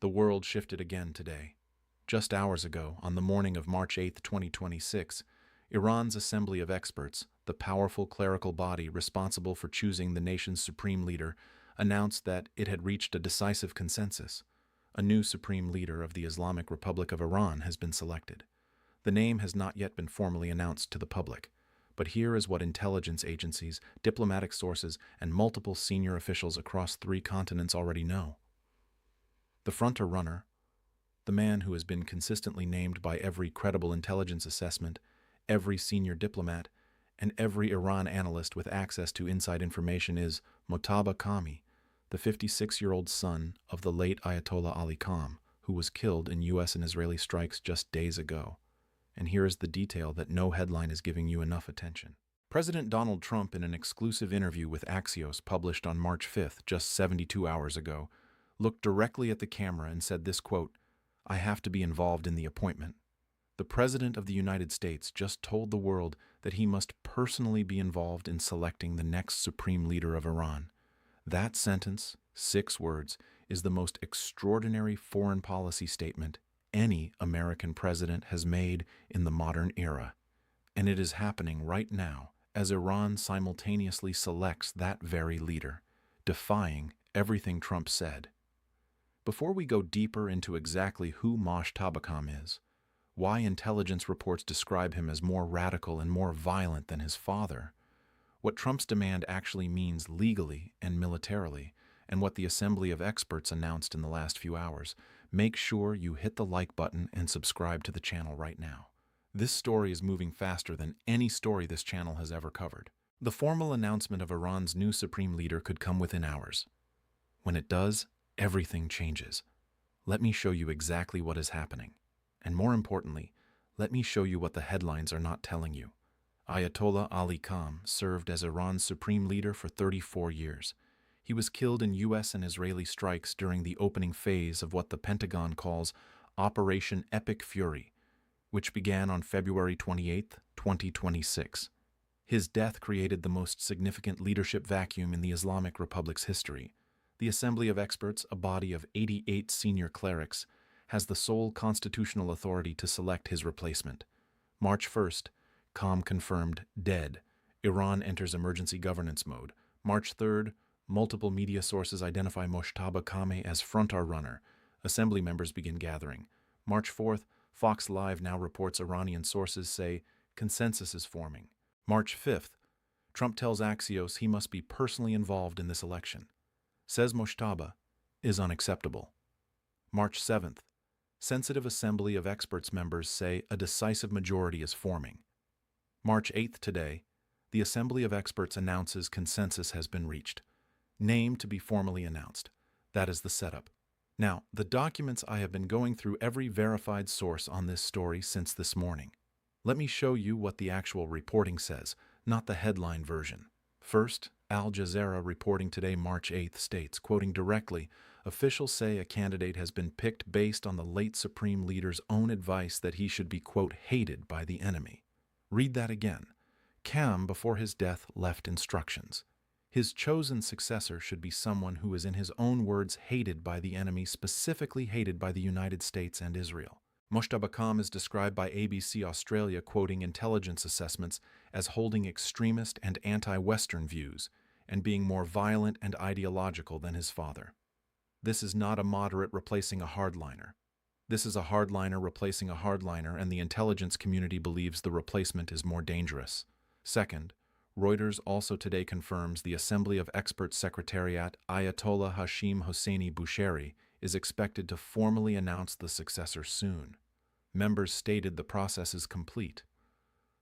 The world shifted again today. Just hours ago, on the morning of March 8, 2026, Iran's Assembly of Experts, the powerful clerical body responsible for choosing the nation's supreme leader, announced that it had reached a decisive consensus. A new supreme leader of the Islamic Republic of Iran has been selected. The name has not yet been formally announced to the public, but here is what intelligence agencies, diplomatic sources, and multiple senior officials across 3 continents already know. The front-runner, the man who has been consistently named by every credible intelligence assessment, every senior diplomat, and every Iran analyst with access to inside information is Mojtaba Khamenei, the 56-year-old son of the late Ayatollah Ali Khamenei, who was killed in U.S. and Israeli strikes just days ago. And here is the detail that no headline is giving you enough attention. President Donald Trump, in an exclusive interview with Axios published on March 5th, just 72 hours ago, looked directly at the camera and said this quote, "I have to be involved in the appointment." The President of the United States just told the world that he must personally be involved in selecting the next supreme leader of Iran. That sentence, 6 words, is the most extraordinary foreign policy statement any American president has made in the modern era. And it is happening right now as Iran simultaneously selects that very leader, defying everything Trump said. Before we go deeper into exactly who Mojtaba Khamenei is, why intelligence reports describe him as more radical and more violent than his father, what Trump's demand actually means legally and militarily, and what the Assembly of Experts announced in the last few hours, make sure you hit the like button and subscribe to the channel right now. This story is moving faster than any story this channel has ever covered. The formal announcement of Iran's new supreme leader could come within hours. When it does, everything changes. Let me show you exactly what is happening. And more importantly, let me show you what the headlines are not telling you. Ayatollah Ali Khamenei served as Iran's supreme leader for 34 years. He was killed in U.S. and Israeli strikes during the opening phase of what the Pentagon calls Operation Epic Fury, which began on February 28, 2026. His death created the most significant leadership vacuum in the Islamic Republic's history. The Assembly of Experts, a body of 88 senior clerics, has the sole constitutional authority to select his replacement. March 1st, Khamenei confirmed dead. Iran enters emergency governance mode. March 3rd, multiple media sources identify Mojtaba Khamenei as front-runner. Assembly members begin gathering. March 4th, Fox Live now reports Iranian sources say consensus is forming. March 5th, Trump tells Axios he must be personally involved in this election. Says Mojtaba is unacceptable. March 7th, sensitive Assembly of Experts members say a decisive majority is forming. March 8th today, the Assembly of Experts announces consensus has been reached. Name to be formally announced. That is the setup. Now, the documents I have been going through every verified source on this story since this morning. Let me show you what the actual reporting says, not the headline version. First, Al Jazeera reporting today March 8th states, quoting directly, officials say a candidate has been picked based on the late Supreme Leader's own advice that he should be, quote, hated by the enemy. Read that again. Khamenei, before his death, left instructions. His chosen successor should be someone who is, in his own words, hated by the enemy, specifically hated by the United States and Israel. Mojtaba Khamenei is described by ABC Australia, quoting intelligence assessments, as holding extremist and anti-Western views and being more violent and ideological than his father. This is not a moderate replacing a hardliner. This is a hardliner replacing a hardliner, and the intelligence community believes the replacement is more dangerous. Second, Reuters also today confirms the Assembly of Experts Secretariat Ayatollah Hashim Hosseini Bushiri is expected to formally announce the successor soon. Members stated the process is complete.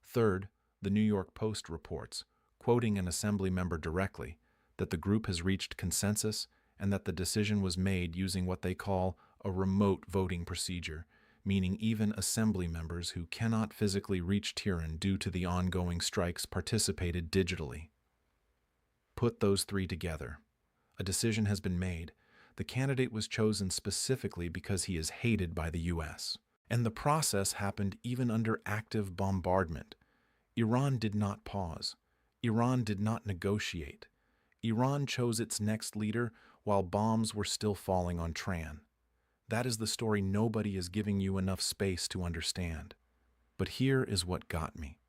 Third, the New York Post reports, quoting an assembly member directly, that the group has reached consensus and that the decision was made using what they call a remote voting procedure, meaning even assembly members who cannot physically reach Tehran due to the ongoing strikes participated digitally. Put those 3 together. A decision has been made. The candidate was chosen specifically because he is hated by the U.S. And the process happened even under active bombardment. Iran did not pause. Iran did not negotiate. Iran chose its next leader while bombs were still falling on Tehran. That is the story nobody is giving you enough space to understand. But here is what got me.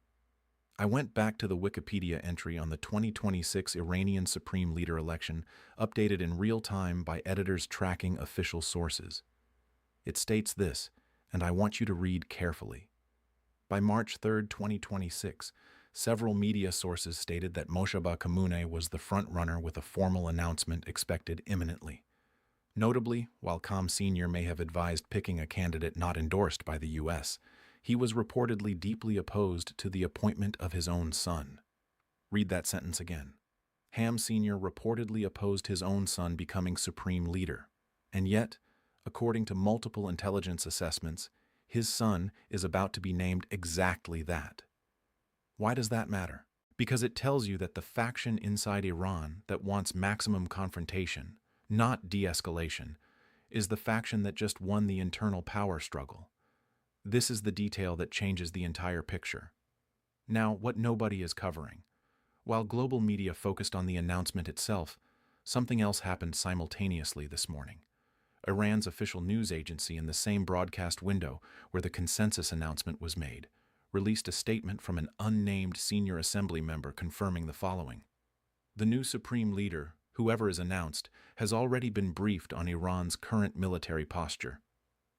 I went back to the Wikipedia entry on the 2026 Iranian Supreme Leader election, updated in real time by editors tracking official sources. It states this, and I want you to read carefully. By March 3, 2026, several media sources stated that Mojtaba Khamenei was the front-runner with a formal announcement expected imminently. Notably, while Khamenei Sr. may have advised picking a candidate not endorsed by the U.S., he was reportedly deeply opposed to the appointment of his own son. Read that sentence again. Khamenei Sr. reportedly opposed his own son becoming supreme leader. And yet, according to multiple intelligence assessments, his son is about to be named exactly that. Why does that matter? Because it tells you that the faction inside Iran that wants maximum confrontation, not de-escalation, is the faction that just won the internal power struggle. This is the detail that changes the entire picture. Now, what nobody is covering. While global media focused on the announcement itself, something else happened simultaneously this morning. Iran's official news agency, in the same broadcast window where the consensus announcement was made, released a statement from an unnamed senior assembly member confirming the following. The new supreme leader, whoever is announced, has already been briefed on Iran's current military posture.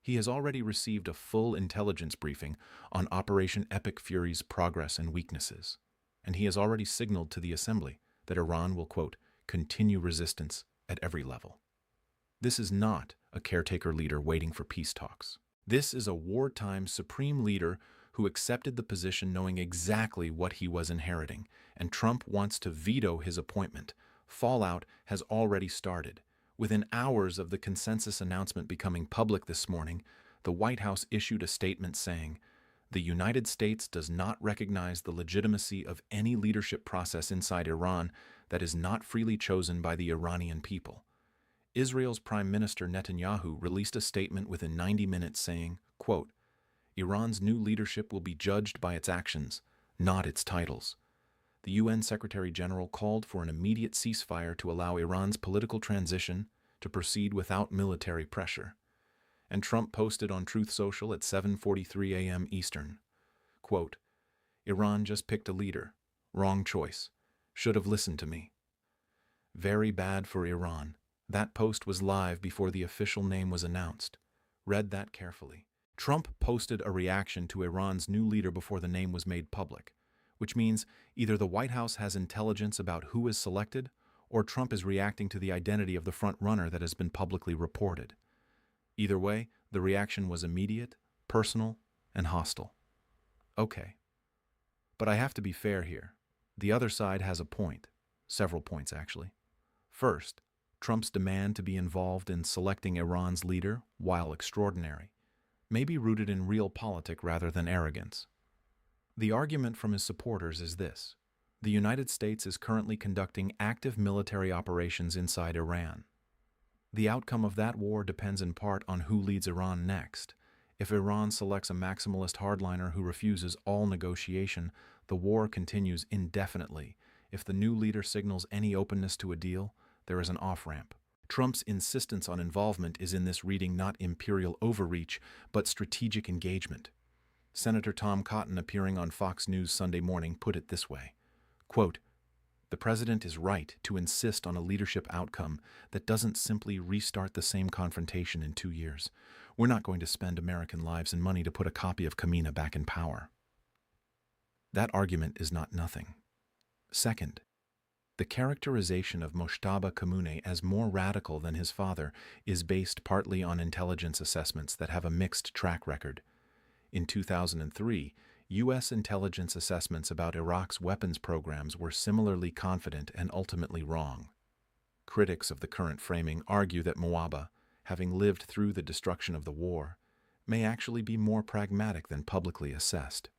He has already received a full intelligence briefing on Operation Epic Fury's progress and weaknesses, and he has already signaled to the assembly that Iran will, quote, continue resistance at every level. This is not a caretaker leader waiting for peace talks. This is a wartime supreme leader who accepted the position knowing exactly what he was inheriting, and Trump wants to veto his appointment. Fallout has already started. Within hours of the consensus announcement becoming public this morning, the White House issued a statement saying, "The United States does not recognize the legitimacy of any leadership process inside Iran that is not freely chosen by the Iranian people." Israel's Prime Minister Netanyahu released a statement within 90 minutes saying, quote, "Iran's new leadership will be judged by its actions, not its titles." The UN Secretary General called for an immediate ceasefire to allow Iran's political transition to proceed without military pressure. And Trump posted on Truth Social at 7:43 a.m. Eastern, quote, "Iran just picked a leader. Wrong choice. Should have listened to me." Very bad for Iran. That post was live before the official name was announced. Read that carefully. Trump posted a reaction to Iran's new leader before the name was made public, which means either the White House has intelligence about who is selected, or Trump is reacting to the identity of the front-runner that has been publicly reported. Either way, the reaction was immediate, personal, and hostile. Okay. But I have to be fair here. The other side has a point. Several points, actually. First, Trump's demand to be involved in selecting Iran's leader, while extraordinary, may be rooted in realpolitik rather than arrogance. The argument from his supporters is this: the United States is currently conducting active military operations inside Iran. The outcome of that war depends in part on who leads Iran next. If Iran selects a maximalist hardliner who refuses all negotiation, the war continues indefinitely. If the new leader signals any openness to a deal, there is an off-ramp. Trump's insistence on involvement is in this reading not imperial overreach, but strategic engagement. Senator Tom Cotton, appearing on Fox News Sunday morning, put it this way, quote, "The president is right to insist on a leadership outcome that doesn't simply restart the same confrontation in 2 years. We're not going to spend American lives and money to put a copy of Khamenei back in power." That argument is not nothing. Second, the characterization of Mojtaba Khamenei as more radical than his father is based partly on intelligence assessments that have a mixed track record. In 2003, U.S. intelligence assessments about Iraq's weapons programs were similarly confident and ultimately wrong. Critics of the current framing argue that Mojtaba, having lived through the destruction of the war, may actually be more pragmatic than publicly assessed.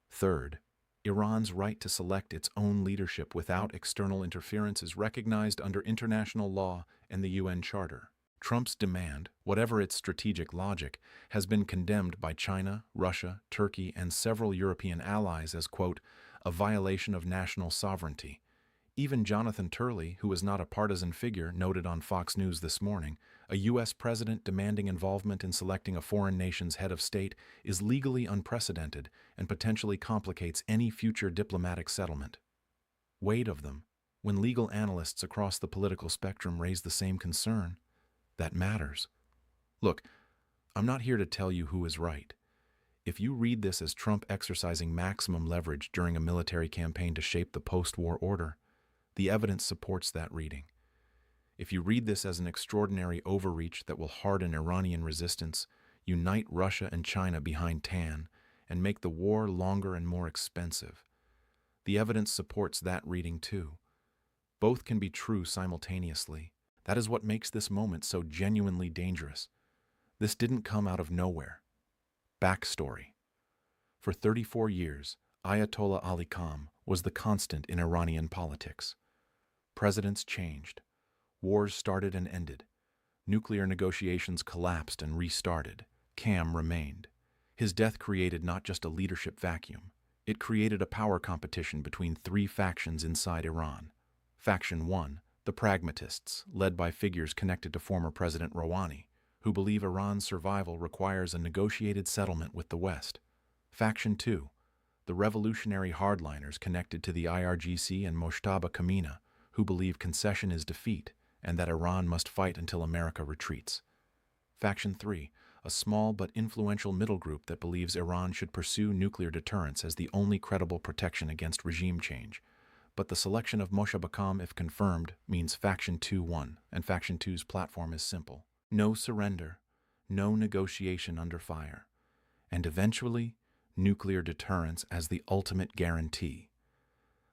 Third, Iran's right to select its own leadership without external interference is recognized under international law and the UN Charter. Trump's demand, whatever its strategic logic, has been condemned by China, Russia, Turkey, and several European allies as, quote, "a violation of national sovereignty." Even Jonathan Turley, who is not a partisan figure, noted on Fox News this morning, A U.S. president demanding involvement in selecting a foreign nation's head of state is legally unprecedented and potentially complicates any future diplomatic settlement. Weight of them, when legal analysts across the political spectrum raise the same concern, that matters. Look, I'm not here to tell you who is right. If you read this as Trump exercising maximum leverage during a military campaign to shape the post-war order, the evidence supports that reading. If you read this as an extraordinary overreach that will harden Iranian resistance, unite Russia and China behind TAN, and make the war longer and more expensive, the evidence supports that reading too. Both can be true simultaneously. That is what makes this moment so genuinely dangerous. This didn't come out of nowhere. Backstory. For 34 years, Ayatollah Ali Khamenei was the constant in Iranian politics. Presidents changed. Wars started and ended. Nuclear negotiations collapsed and restarted. Khamenei remained. His death created not just a leadership vacuum. It created a power competition between three factions inside Iran. Faction 1, the pragmatists, led by figures connected to former President Rouhani, who believe Iran's survival requires a negotiated settlement with the West. Faction 2, the revolutionary hardliners connected to the IRGC and Mojtaba Khamenei, who believe concession is defeat and that Iran must fight until America retreats. Faction 3, a small but influential middle group that believes Iran should pursue nuclear deterrence as the only credible protection against regime change. But the selection of Mojtaba Khamenei, if confirmed, means Faction 2 won, and Faction 2's platform is simple. No surrender, no negotiation under fire, and eventually, nuclear deterrence as the ultimate guarantee.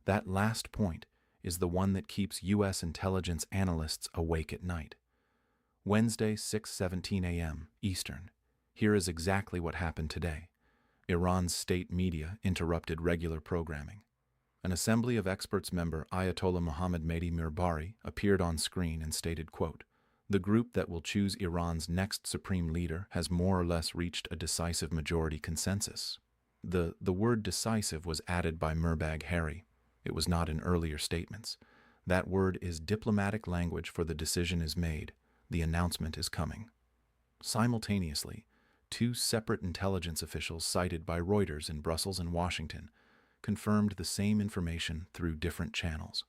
That last point is the one that keeps U.S. intelligence analysts awake at night. Wednesday, 6:17 a.m. Eastern. Here is exactly what happened today. Iran's state media interrupted regular programming. An Assembly of Experts member, Ayatollah Mohammad Mehdi Mirbari, appeared on screen and stated, quote, "The group that will choose Iran's next supreme leader has more or less reached a decisive majority consensus." The word decisive was added by Mirbag Harry. It was not in earlier statements. That word is diplomatic language for the decision is made. The announcement is coming. Simultaneously, two separate intelligence officials cited by Reuters in Brussels and Washington confirmed the same information through different channels.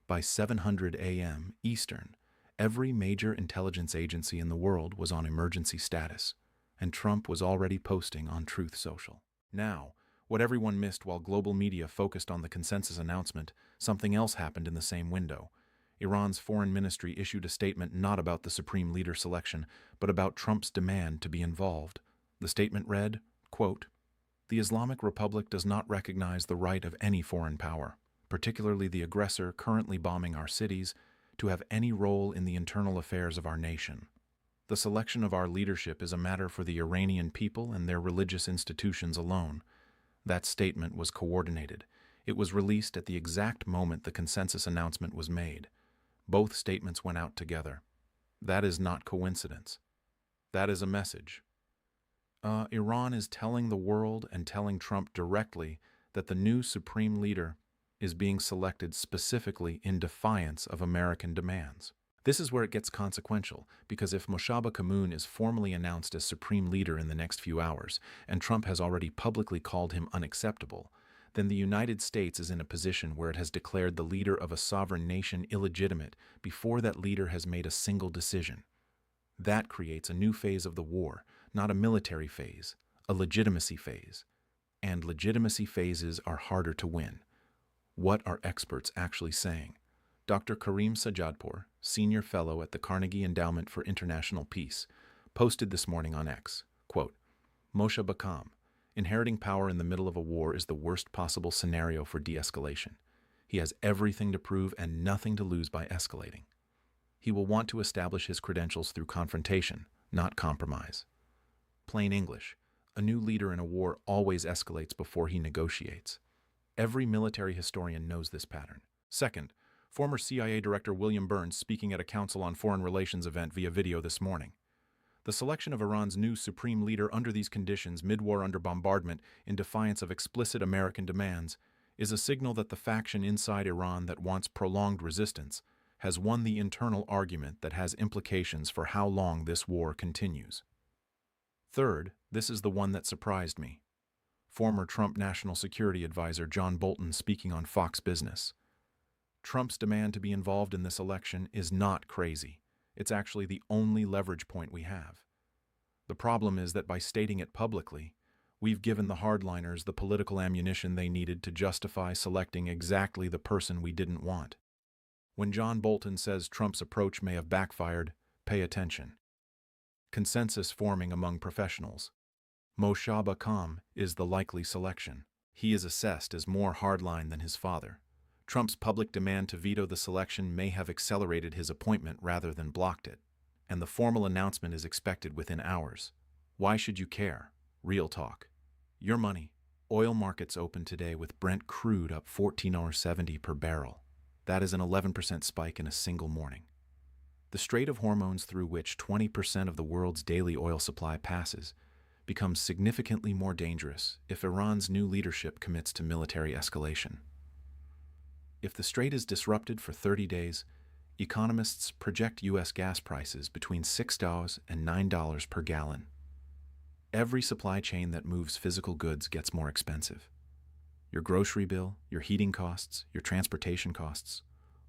By 7:00 a.m. Eastern, every major intelligence agency in the world was on emergency status, and Trump was already posting on Truth Social. Now, what everyone missed while global media focused on the consensus announcement, something else happened in the same window. Iran's foreign ministry issued a statement not about the supreme leader selection, but about Trump's demand to be involved. The statement read, quote, "The Islamic Republic does not recognize the right of any foreign power, particularly the aggressor currently bombing our cities, to have any role in the internal affairs of our nation. The selection of our leadership is a matter for the Iranian people and their religious institutions alone." That statement was coordinated. It was released at the exact moment the consensus announcement was made. Both statements went out together. That is not coincidence. That is a message. Iran is telling the world and telling Trump directly that the new supreme leader is being selected specifically in defiance of American demands. This is where it gets consequential, because if Mojtaba Khamenei is formally announced as supreme leader in the next few hours, and Trump has already publicly called him unacceptable, then the United States is in a position where it has declared the leader of a sovereign nation illegitimate before that leader has made a single decision. That creates a new phase of the war, not a military phase, a legitimacy phase. And legitimacy phases are harder to win. What are experts actually saying? Dr. Karim Sajadpour, senior fellow at the Carnegie Endowment for International Peace, posted this morning on X, quote, "Mojtaba Khamenei, inheriting power in the middle of a war is the worst possible scenario for de-escalation. He has everything to prove and nothing to lose by escalating. He will want to establish his credentials through confrontation, not compromise. Plain English, a new leader in a war always escalates before he negotiates. Every military historian knows this pattern." Second, former CIA Director William Burns speaking at a Council on Foreign Relations event via video this morning. The selection of Iran's new supreme leader under these conditions, mid-war under bombardment, in defiance of explicit American demands, is a signal that the faction inside Iran that wants prolonged resistance has won the internal argument that has implications for how long this war continues. Third, this is the one that surprised me. Former Trump National Security Advisor John Bolton speaking on Fox Business. Trump's demand to be involved in this election is not crazy. It's actually the only leverage point we have. The problem is that by stating it publicly, we've given the hardliners the political ammunition they needed to justify selecting exactly the person we didn't want. When John Bolton says Trump's approach may have backfired, pay attention. Consensus forming among professionals. Mojtaba Khamenei is the likely selection. He is assessed as more hardline than his father. Trump's public demand to veto the selection may have accelerated his appointment rather than blocked it, and the formal announcement is expected within hours. Why should you care? Real talk. Your money. Oil markets open today with Brent crude up $14.70 per barrel. That is an 11% spike in a single morning. The Strait of Hormuz, through which 20% of the world's daily oil supply passes, becomes significantly more dangerous if Iran's new leadership commits to military escalation. If the strait is disrupted for 30 days, economists project U.S. gas prices between $6 and $9 per gallon. Every supply chain that moves physical goods gets more expensive. Your grocery bill, your heating costs, your transportation costs,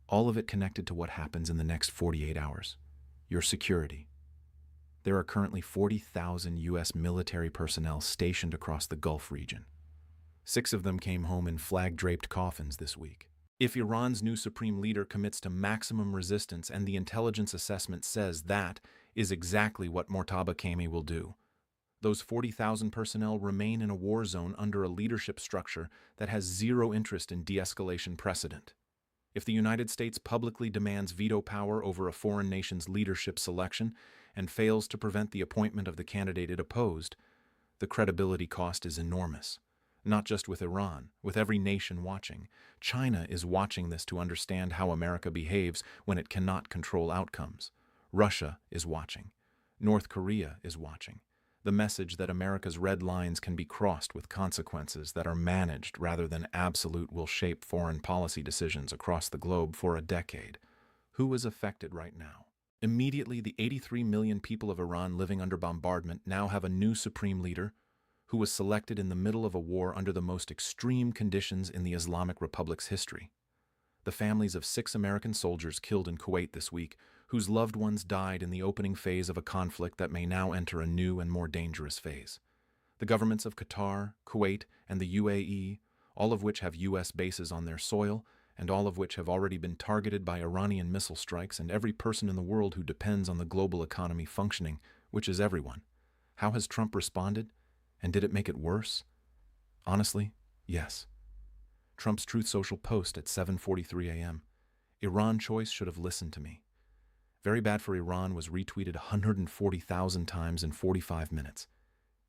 all of it connected to what happens in the next 48 hours. Your security. There are currently 40,000 U.S. military personnel stationed across the Gulf region. 6 of them came home in flag-draped coffins this week. If Iran's new supreme leader commits to maximum resistance and the intelligence assessment says that is exactly what Mojtaba Khamenei will do, those 40,000 personnel remain in a war zone under a leadership structure that has zero interest in de-escalation precedent. If the United States publicly demands veto power over a foreign nation's leadership selection and fails to prevent the appointment of the candidate it opposed, the credibility cost is enormous. Not just with Iran, with every nation watching. China is watching this to understand how America behaves when it cannot control outcomes. Russia is watching. North Korea is watching. The message that America's red lines can be crossed with consequences that are managed rather than absolute will shape foreign policy decisions across the globe for a decade. Who is affected right now? Immediately, the 83 million people of Iran living under bombardment now have a new supreme leader who was selected in the middle of a war under the most extreme conditions in the Islamic Republic's history. The families of 6 American soldiers killed in Kuwait this week, whose loved ones died in the opening phase of a conflict that may now enter a new and more dangerous phase. The governments of Qatar, Kuwait, and the UAE, all of which have U.S. bases on their soil, and all of which have already been targeted by Iranian missile strikes, and every person in the world who depends on the global economy functioning, which is everyone. How has Trump responded? And did it make it worse? Honestly, yes. Trump's Truth Social post at 7:43 a.m. Iran choice should have listened to me. Very bad for Iran was retweeted 140,000 times in 45 minutes.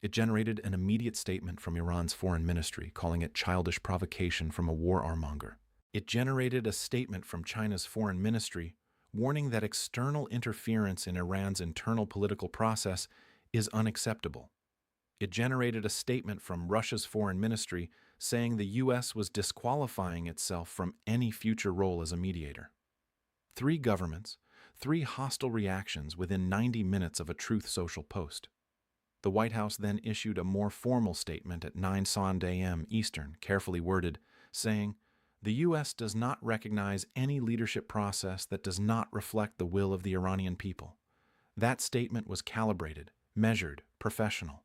It generated an immediate statement from Iran's foreign ministry calling it childish provocation from a war armonger. It generated a statement from China's foreign ministry warning that external interference in Iran's internal political process is unacceptable. It generated a statement from Russia's foreign ministry saying the U.S. was disqualifying itself from any future role as a mediator. 3 governments, 3 hostile reactions within 90 minutes of a Truth Social post. The White House then issued a more formal statement at 9:00 a.m. Eastern, carefully worded, saying, "The U.S. does not recognize any leadership process that does not reflect the will of the Iranian people." That statement was calibrated, measured, professional.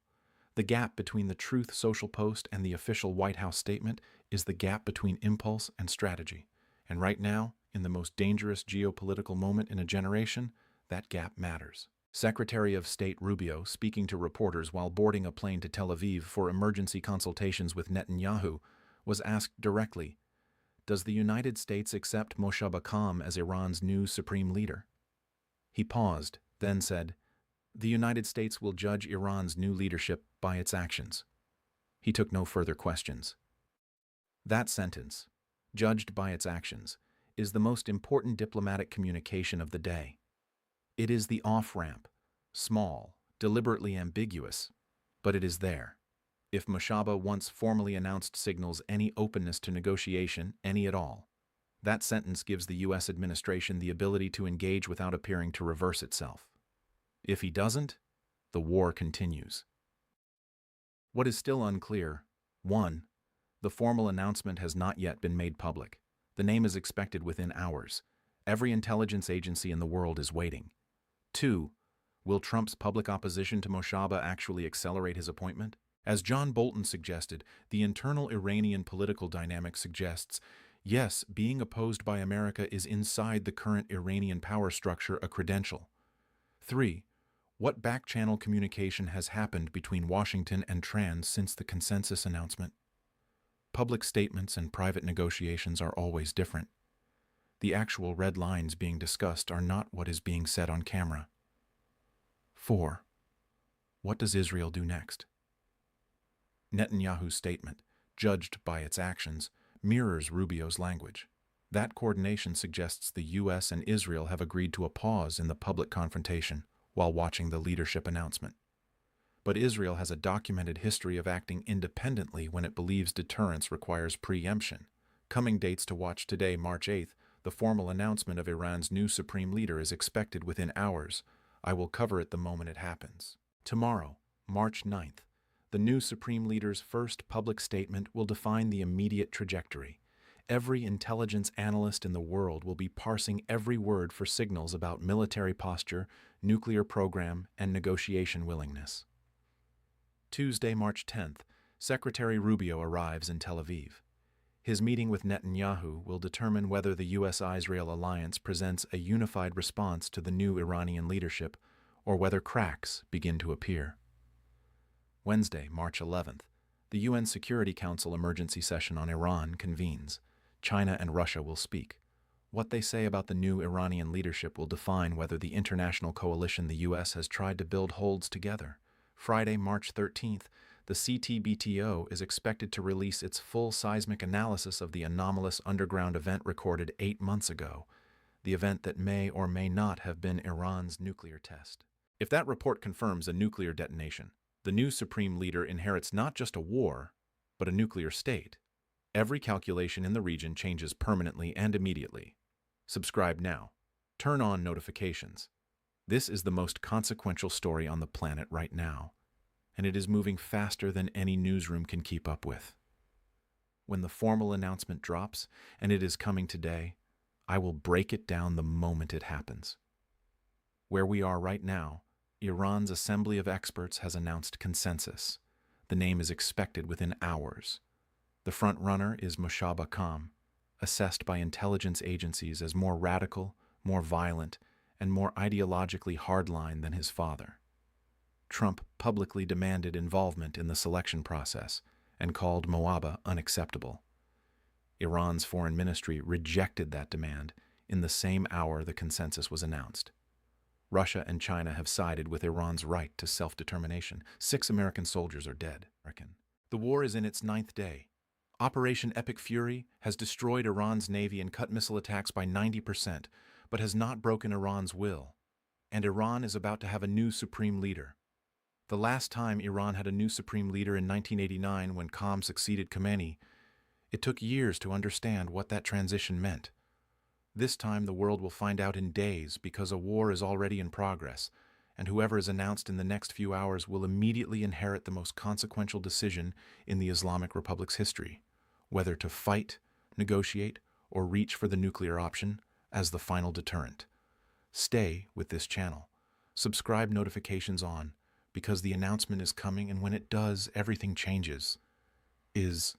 The gap between the Truth Social post and the official White House statement is the gap between impulse and strategy. And right now, in the most dangerous geopolitical moment in a generation, that gap matters. Secretary of State Rubio, speaking to reporters while boarding a plane to Tel Aviv for emergency consultations with Netanyahu, was asked directly, "Does the United States accept Mojtaba Khamenei as Iran's new supreme leader?" He paused, then said, "The United States will judge Iran's new leadership by its actions." He took no further questions. That sentence, "judged by its actions," is the most important diplomatic communication of the day. It is the off-ramp, small, deliberately ambiguous, but it is there. If Mojtaba once formally announced signals any openness to negotiation, any at all, That sentence gives the U.S. administration the ability to engage without appearing to reverse itself. If he doesn't, the war continues. What is still unclear: 1. The formal announcement has not yet been made public. The name is expected within hours. Every intelligence agency in the world is waiting. 2. Will Trump's public opposition to Mojtaba actually accelerate his appointment? As John Bolton suggested, the internal Iranian political dynamic suggests, yes, being opposed by America is inside the current Iranian power structure a credential. 3. What back-channel communication has happened between Washington and Trans since the consensus announcement? Public statements and private negotiations are always different. The actual red lines being discussed are not what is being said on camera. 4. What does Israel do next? Netanyahu's statement, judged by its actions, mirrors Rubio's language. That coordination suggests the U.S. and Israel have agreed to a pause in the public confrontation while watching the leadership announcement. But Israel has a documented history of acting independently when it believes deterrence requires preemption. Coming dates to watch today, March 8th, the formal announcement of Iran's new supreme leader is expected within hours. I will cover it the moment it happens. Tomorrow, March 9th, the new supreme leader's first public statement will define the immediate trajectory. Every intelligence analyst in the world will be parsing every word for signals about military posture, nuclear program, and negotiation willingness. Tuesday, March 10th, Secretary Rubio arrives in Tel Aviv. His meeting with Netanyahu will determine whether the U.S.-Israel alliance presents a unified response to the new Iranian leadership, or whether cracks begin to appear. Wednesday, March 11th, the UN Security Council emergency session on Iran convenes. China and Russia will speak. What they say about the new Iranian leadership will define whether the international coalition the U.S. has tried to build holds together. Friday, March 13th, the CTBTO is expected to release its full seismic analysis of the anomalous underground event recorded 8 months ago, the event that may or may not have been Iran's nuclear test. If that report confirms a nuclear detonation, the new supreme leader inherits not just a war, but a nuclear state. Every calculation in the region changes permanently and immediately. Subscribe now. Turn on notifications. This is the most consequential story on the planet right now, and it is moving faster than any newsroom can keep up with. When the formal announcement drops, and it is coming today, I will break it down the moment it happens. Where we are right now, Iran's Assembly of Experts has announced consensus. The name is expected within hours. The front runner is Mojtaba Khamenei, assessed by intelligence agencies as more radical, more violent, and more ideologically hardline than his father. Trump publicly demanded involvement in the selection process and called Mojtaba unacceptable. Iran's foreign ministry rejected that demand in the same hour the consensus was announced. Russia and China have sided with Iran's right to self-determination. 6 American soldiers are dead. The war is in its 9th day. Operation Epic Fury has destroyed Iran's navy and cut missile attacks by 90%, but has not broken Iran's will. And Iran is about to have a new supreme leader. The last time Iran had a new supreme leader in 1989 when Khamenei succeeded Khamenei, it took years to understand what that transition meant. This time the world will find out in days because a war is already in progress, and whoever is announced in the next few hours will immediately inherit the most consequential decision in the Islamic Republic's history, whether to fight, negotiate, or reach for the nuclear option as the final deterrent. Stay with this channel. Subscribe, notifications on, because the announcement is coming, and when it does, everything changes. Is